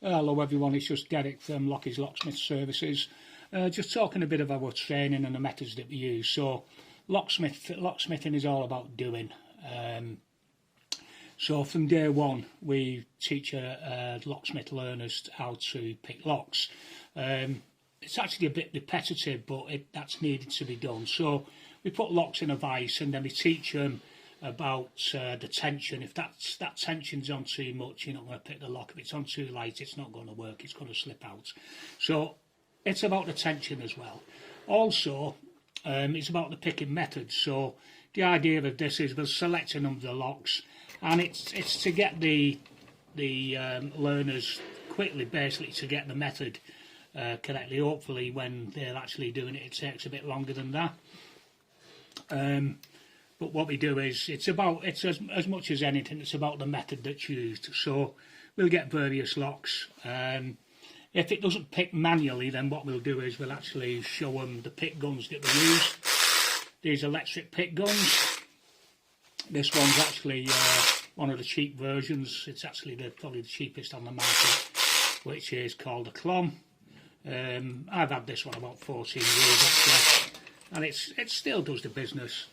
Hello everyone, it's just Derek from Lockkeys Locksmith Services. Just talking a bit of our training and the methods that we use. So locksmithing is all about doing. So from day one we teach locksmith learners how to pick locks. It's actually a bit repetitive, but that's needed to be done. So we put locks in a vise and then we teach them about the tension. If that tension's on too much, you're not going to pick the lock. If it's on too light, it's not going to work, it's going to slip out. So it's about the tension as well. Also, it's about the picking method. So the idea of this is we're selecting them the locks, and it's to get the learners quickly, basically, to get the method correctly. Hopefully when they're actually doing it, it takes a bit longer than that. But what we do is, it's as much as anything, it's about the method that's used. So we'll get various locks. If it doesn't pick manually, then what we'll do is we'll actually show them the pick guns that we use. These electric pick guns. This one's actually one of the cheap versions. It's actually probably the cheapest on the market, which is called a Clom. I've had this one about 14 years actually, and it still does the business.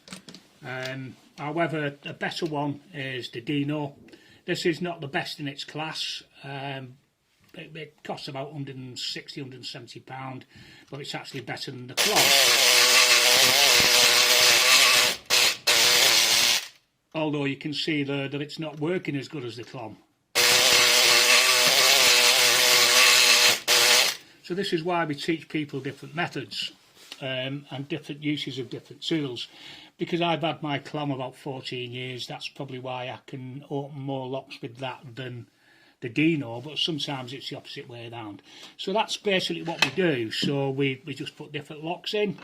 However, a better one is the Dino. This is not the best in its class. It costs about £160, £170, but it's actually better than the Clom. Although you can see there that it's not working as good as the Clom. So this is why we teach people different methods and different uses of different tools. Because I've had my Clom about 14 years, that's probably why I can open more locks with that than the Dino, but sometimes it's the opposite way around. So that's basically what we do. So we just put different locks in.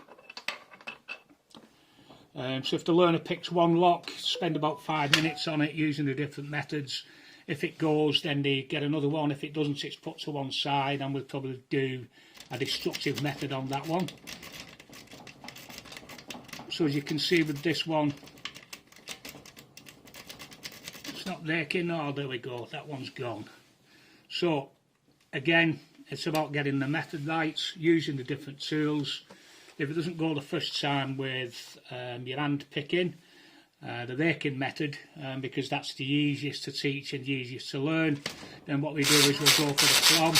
So if the learner picks one lock, spend about 5 minutes on it using the different methods. If it goes, then they get another one. If it doesn't, it's put to one side, and we'll probably do a destructive method on that one. So as you can see with this one, it's not raking. Oh, there we go, that one's gone. So again, it's about getting the method right, using the different tools. If it doesn't go the first time with your hand picking, the raking method, because that's the easiest to teach and the easiest to learn, then what we do is we'll go for the Clom.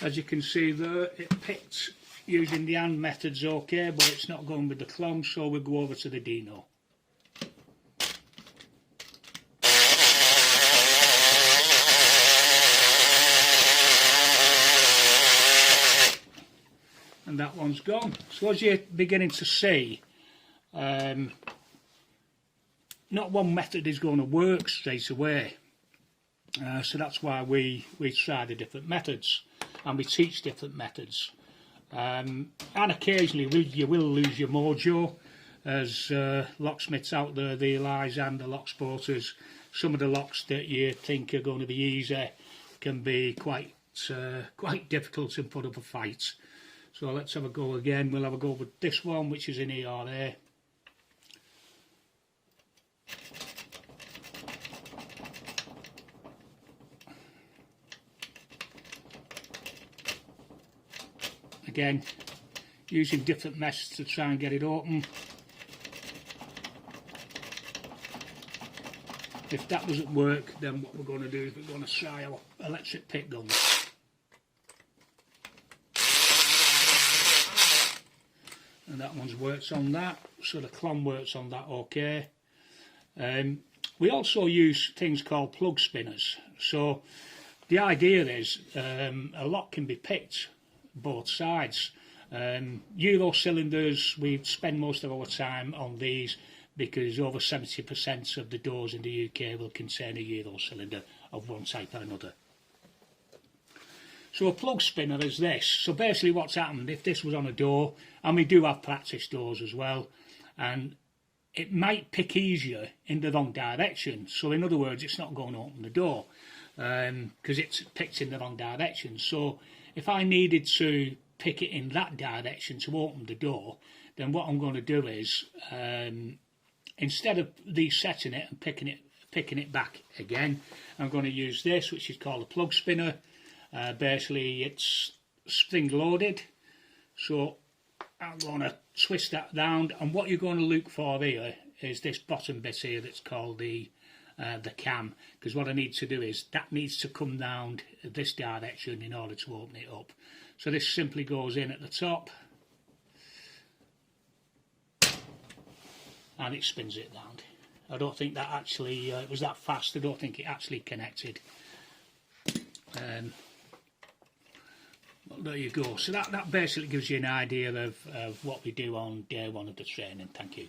As you can see there, it picked using the hand methods okay, but it's not going with the Clom, so we'll go over to the Dino. And that one's gone. So as you're beginning to see, not one method is going to work straight away. So that's why we try the different methods, and we teach different methods. And occasionally you will lose your mojo, as locksmiths out there realise, and the lock sporters. Some of the locks that you think are going to be easy can be quite difficult and put up a fight. So let's have a go again. We'll have a go with this one, which is an ERA. Again, using different methods to try and get it open. If that doesn't work, then what we're going to do is we're going to try our electric pick guns. And that one's works on that, so the Clom works on that okay. We also use things called plug spinners. So the idea is a lock can be picked both sides. Euro cylinders, we spend most of our time on these because over 70% of the doors in the UK will contain a Euro cylinder of one type or another. So a plug spinner is this. So basically what's happened, if this was on a door, and we do have practice doors as well, and it might pick easier in the wrong direction. So in other words, it's not going to open the door because it's picked in the wrong direction. So if I needed to pick it in that direction to open the door, then what I'm going to do is, instead of resetting it and picking it back again, I'm going to use this, which is called a plug spinner. Basically it's spring loaded, so I'm going to twist that round, and what you're going to look for here is this bottom bit here that's called the cam, because what I need to do is that needs to come round this direction in order to open it up. So this simply goes in at the top and it spins it round. I don't think that actually it was that fast. I don't think it actually connected. Well, there you go. So that basically gives you an idea of what we do on day one of the training. Thank you.